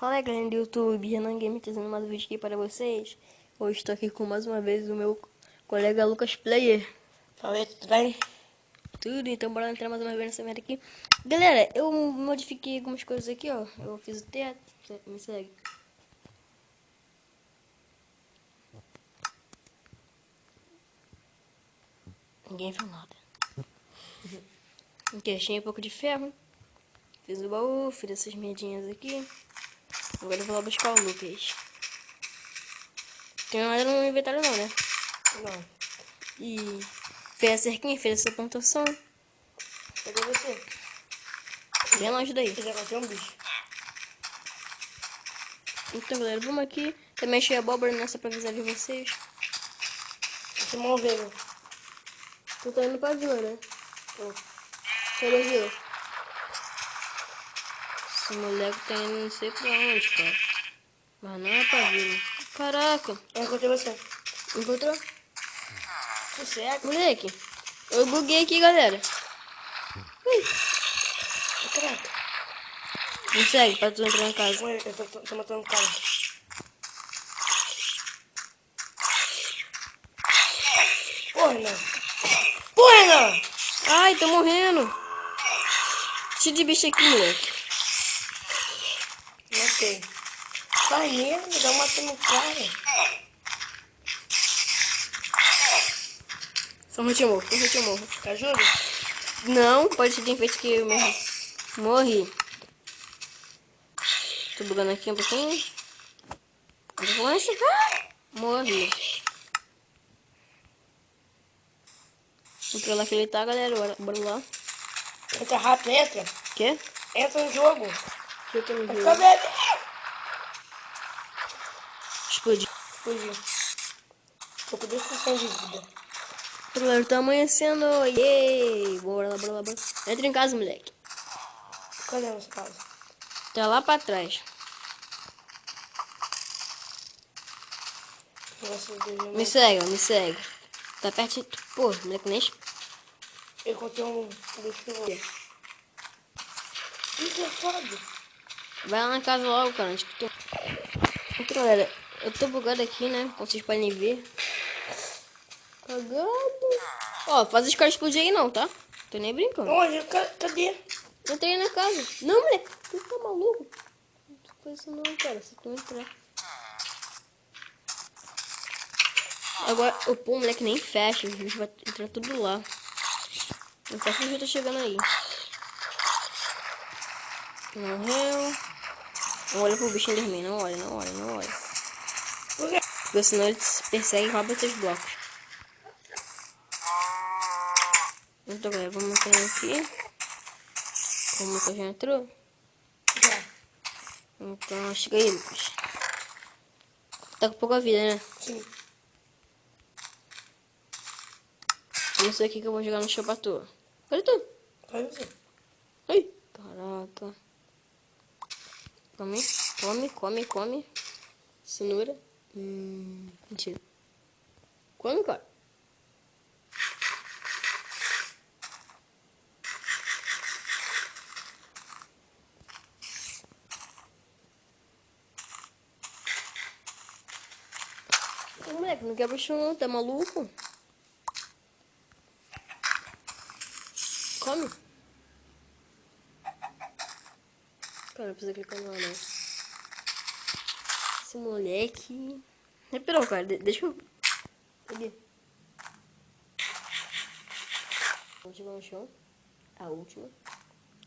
Fala aí, galera do YouTube, Renan Game trazendo mais um vídeo aqui para vocês. Hoje estou aqui com mais uma vez o meu colega Lucas Player. Fala aí, tudo bem? Tudo, então bora entrar mais uma vez nessa merda aqui. Galera, eu modifiquei algumas coisas aqui, ó. Eu fiz o teto, me segue. Ninguém viu nada. Aqui, achei um pouco de ferro. Fiz o baú, fiz essas medinhas aqui. Agora eu vou lá buscar o Lucas. Tem nada no inventário não, né? Não. E fez a cerquinha, fez essa pontuação. Cadê você? Vem lá, ajuda aí. Eu já encontrei um bicho. Então, galera, vamos aqui. Também achei abóbora nessa pra avisar de vocês. Esse é uma ovelha. Tu tá indo pra vila, né? Tô. Cadê a vila? Esse moleque tá indo não sei pra onde, cara. Mas não é pra vila. Caraca. Eu encontrei você. Encontrou? Tu cego? Moleque. Eu buguei aqui, galera. Caraca. Me segue pra tu entrar em casa. Ué, eu tô matando um cara. Porra, não. Porra, não. Ai, tô morrendo. Cheio de bicho aqui, moleque. Matei. Vai mesmo, dá uma matando um cara. Só um hit eu morro, um hit eu morro. Ajuda? Não, pode ser de enfeite que eu morri. Morri. Tô bugando aqui um pouquinho. Avança. Morri. Entrou lá que ele tá, galera. Bora lá. Entra rápido, entra. Quê? Entra no jogo. Eu tô no Vai jogo. ficar bebê. Explodiu. Fugiu. Tô com 2% de vida. Galera, tá amanhecendo. Yay! Bora lá, bora lá, bora. Entra em casa, moleque. Cadê a nossa casa? Tá lá pra trás. Nossa, Deus, Me segue, me segue. Tá perto de... Pô, moleque, nem... eu encontrei um bicho que voa. Isso é foda. Vai lá na casa logo, cara. Antes que tu... Então, galera, eu tô bugado aqui, né? Como vocês podem ver. Cagado. Ó, faz os caras explodir aí não, tá? Tô nem brincando. Onde? Cadê? Entrei na casa. Não, moleque. Tu tá maluco? Não faz isso não, cara. Se tu entrar... Agora, o moleque nem fecha. Os bichos vai entrar tudo lá. Não fecha que eu já tô chegando aí. Morreu. Não olha pro bichinho dormir. Não olha, não olha, não olha. Por quê? Porque senão ele te persegue e rouba teus blocos. Então, galera, vamos entrar aqui. Como o Lucas já entrou. Já. Então, chega aí, Lucas. Tá com pouca vida, né? Sim. Não sei o que eu vou jogar no chão pra tu. Cadê tu? Vai você. Ai, caraca. Come, come, come, come. Cenoura. Mentira. Come, cara. Ô, moleque, não quebra o chão não, tá maluco? Come. Cara, não precisa clicar lá, não. Esse moleque... Respirou, cara. Deixa eu... Aqui. Vamos chegar no chão. A última.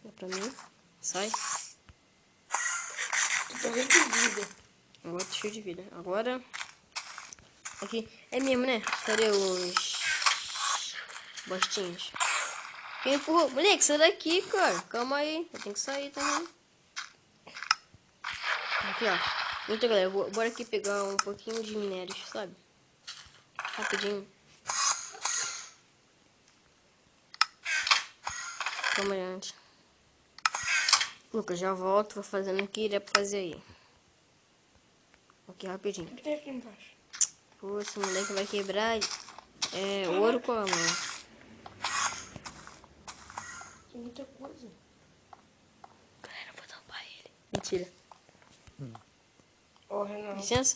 É pra mim. Sai. Tu tá cheio de vida. Agora tô cheio de vida. Agora... Aqui. É mesmo, né? Cadê os... Bostinhos? Quem empurrou? Moleque, sai daqui, cara. Calma aí. Eu tenho que sair também. Aqui, ó. Então, galera, bora aqui pegar um pouquinho de minérios, sabe? Rapidinho. Calma aí antes. Lucas, já volto. Vou fazendo aqui e dá pra fazer aí. Aqui, rapidinho. O que tem aqui embaixo? Pô, esse moleque vai quebrar ouro com a mão. Tem muita coisa. Galera, eu vou tampar ele. Mentira. Porra, não. Licença?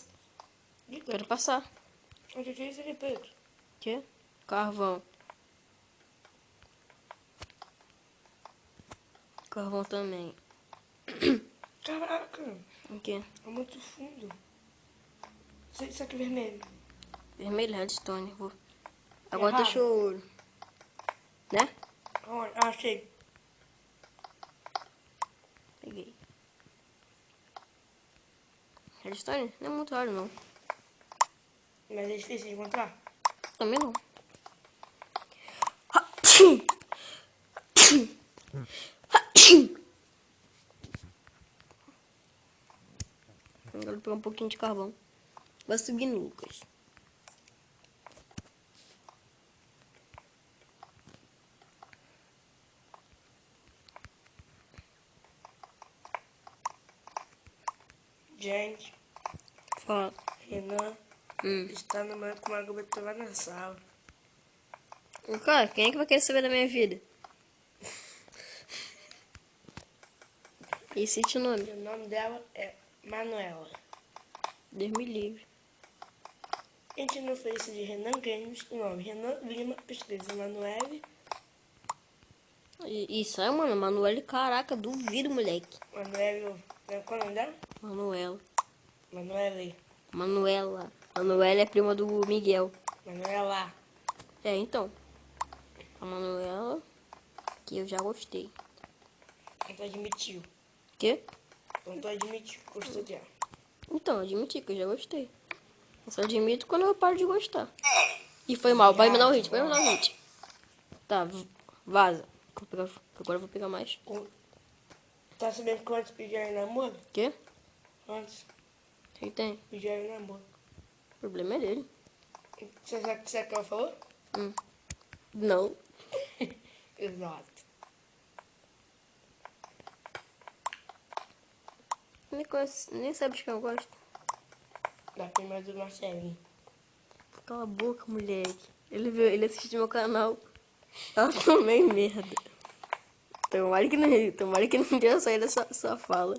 Quero passar. Onde é isso aqui, preto? Quê? Carvão. Carvão também. Caraca, O quê? é muito fundo. Isso aqui é vermelho. Vermelho, redstone. Vou... Agora Errado. deixa eu... Né? Aonde? Ah, achei. Peguei. Redstone? Não é muito raro, não. Mas é difícil de encontrar. Também não. Agora vou pegar um pouquinho de carvão. Vai subir no Lucas. Gente, Fala. Renan está no banco com uma gaveta lá na sala. Cara, quem é que vai querer saber da minha vida? E cite o nome. E o nome dela é Manuela. Deus me livre. A gente não fez isso de Renan Games, o nome Renan Lima, pesquisa Manuele. Isso aí, mano. Manuela, caraca, duvido, moleque. Manuele, qual é o nome dela? Manuela. Manuele. Manuela. Manuela é prima do Miguel. Manuela. É, então. A Manuela, que eu já gostei. Não tô admitiu. Quê? Não tô admitiu. Gostou dela. Então, admiti que eu já gostei. Eu só admito quando eu paro de gostar. E foi mal. Vai me dar um hit, vai me dar um hit. Tá, vaza. Agora eu vou pegar mais. Tá sabendo que antes pediram em namoro? Quê? Antes Quem tem? pediram em namoro. O problema é dele. Você sabe o que ela falou? Não. Exato. Nem sabe de quem eu gosto. Da prima do Marcelinho. Cala a boca, moleque. Ele assistiu meu canal. Ela também merda. Tomara que não tenha saído essa fala.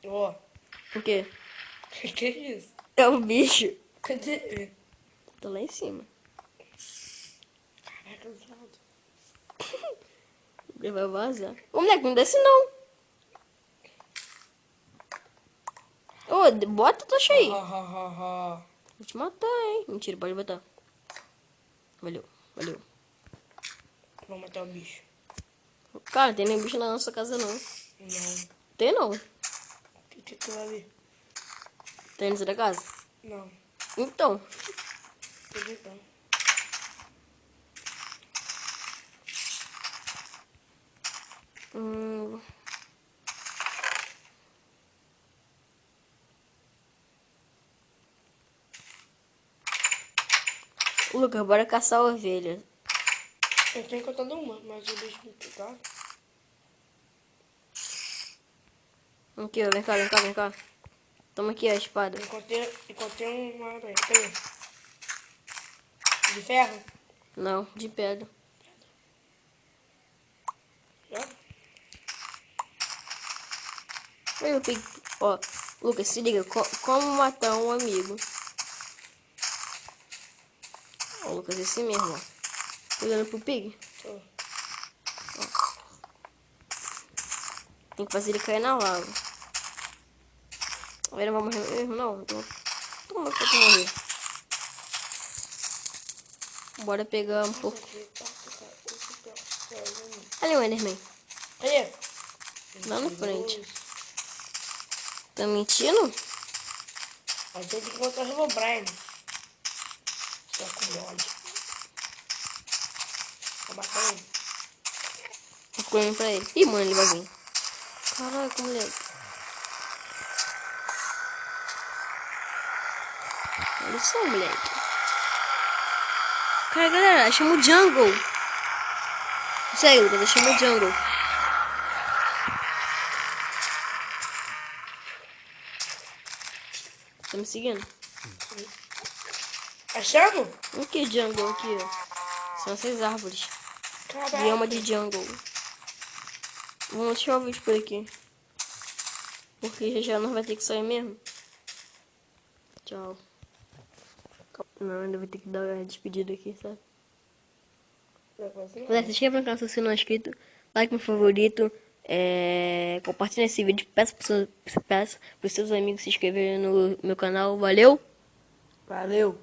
Ó. O quê? Que é isso? É o bicho. Cadê ele? Tô lá em cima. Caraca, usado. Ele vai vazar. Ô, moleque, não desce não. Ô, bota a tocha aí. Vou te matar, hein. Mentira, pode botar. Valeu. Vou matar o bicho. Cara, tem nem bicho na nossa casa, não. Não. Tem, não. O que é aquilo ali? Tem dentro da casa? Não. Então. Tudo então. Lucas, bora caçar ovelhas. Eu tenho encontrado uma, mas o bicho me picar. Aqui, ó. Vem cá. Toma aqui a espada. Encontrei uma aranha. Cadê? De ferro? Não, de pedra. Já? Aí eu peguei. Ó, Lucas, se liga. Como matar um amigo? Ó, Lucas, esse mesmo, ó. Tá olhando pro pig? Tô. Tem que fazer ele cair na lava. Ele não vai morrer mesmo, não. Então, toma pra tu morrer. Bora pegar um pouco. Ali o Enderman. Cadê? Lá na frente. Tá mentindo? A gente encontrou o Herobrine. Só com ódio. Tá batendo ele. Tô correndo pra ele. Ih, mano, ele vai vir. Caraca, moleque. Olha só, moleque. Cara, galera, achamos o jungle. Sério, Lucas, achamos o jungle. Tá me seguindo? Achamos? O que jungle aqui, ó? São essas árvores. Caraca. Bioma de jungle. Vamos deixar o vídeo por aqui. Porque já não vai ter que sair mesmo. Tchau. Não, ainda vou ter que dar a despedida aqui, sabe? Galera, se inscreva no canal se você não é inscrito. Like meu favorito. Compartilha esse vídeo. Peço para os seus amigos se inscreverem no meu canal. Valeu! Valeu!